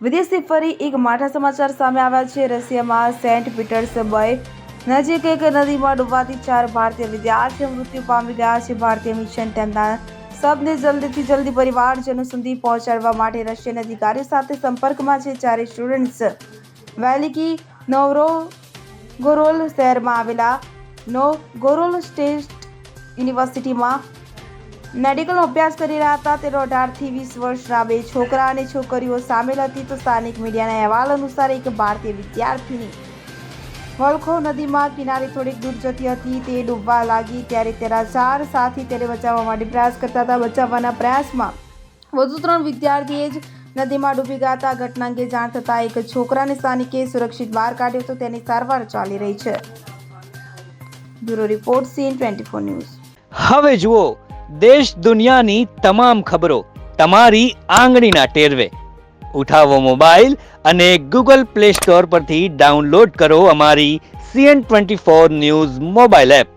વિદેશથી ફરી એક માઠા સમાચાર સામે આવ્યા છે। રશિયામાં સેન્ટ પીટર્સબર્ગ નજીક એક નદીમાં ડૂબવાથી 4 ભારતીય વિદ્યાર્થીઓ મૃત્યુ પામી ગયા છે। ભારતીય મિશન તેમના શબને જલ્દીથી જલ્દી પરિવારજનો સુધી પહોંચાડવા માટે રશિયન અધિકારીઓ સાથે સંપર્કમાં છે। ચારે સ્ટુડન્ટ્સ વેલિકી નોવગોરોડ શહેરમાં આવેલા નોવગોરોડ સ્ટેટ યુનિવર્સિટીમાં મેડિકલનો અભ્યાસ કરી રહ્યા હતા। તેનો 18 થી 20 વર્ષના 2 છોકરા અને છોકરીઓ સામેલ હતી। તો સ્થાનિક મીડિયાના અહેવાલ અનુસાર એક ભારતીય વિદ્યાર્થીની વલખો નદીમાં કિનારે થોડીક દૂર જતી હતી। તે ડૂબવા લાગી ત્યારે તેના 4 સાથી તેને બચાવવા માટે પ્રયાસ કરતા હતા। બચાવવાના પ્રયાસમાં વધુ 3 વિદ્યાર્થીએ જ નદીમાં ડૂબી ગયા હતા। ઘટના અંગે જાણ થતાં એક છોકરાને સ્થાનિકે સુરક્ષિત બહાર કાઢ્યો તો તેની સારવાર ચાલી રહી છે। Bureau report CN24 news. હવે જુઓ દેશ દુનિયાની તમામ ખબરો તમારી આંગળીના ટેરવે। ઉઠાવો મોબાઈલ અને ગૂગલ પ્લે સ્ટોર પરથી ડાઉનલોડ કરો અમારી CN24 ન્યૂઝ મોબાઈલ એપ।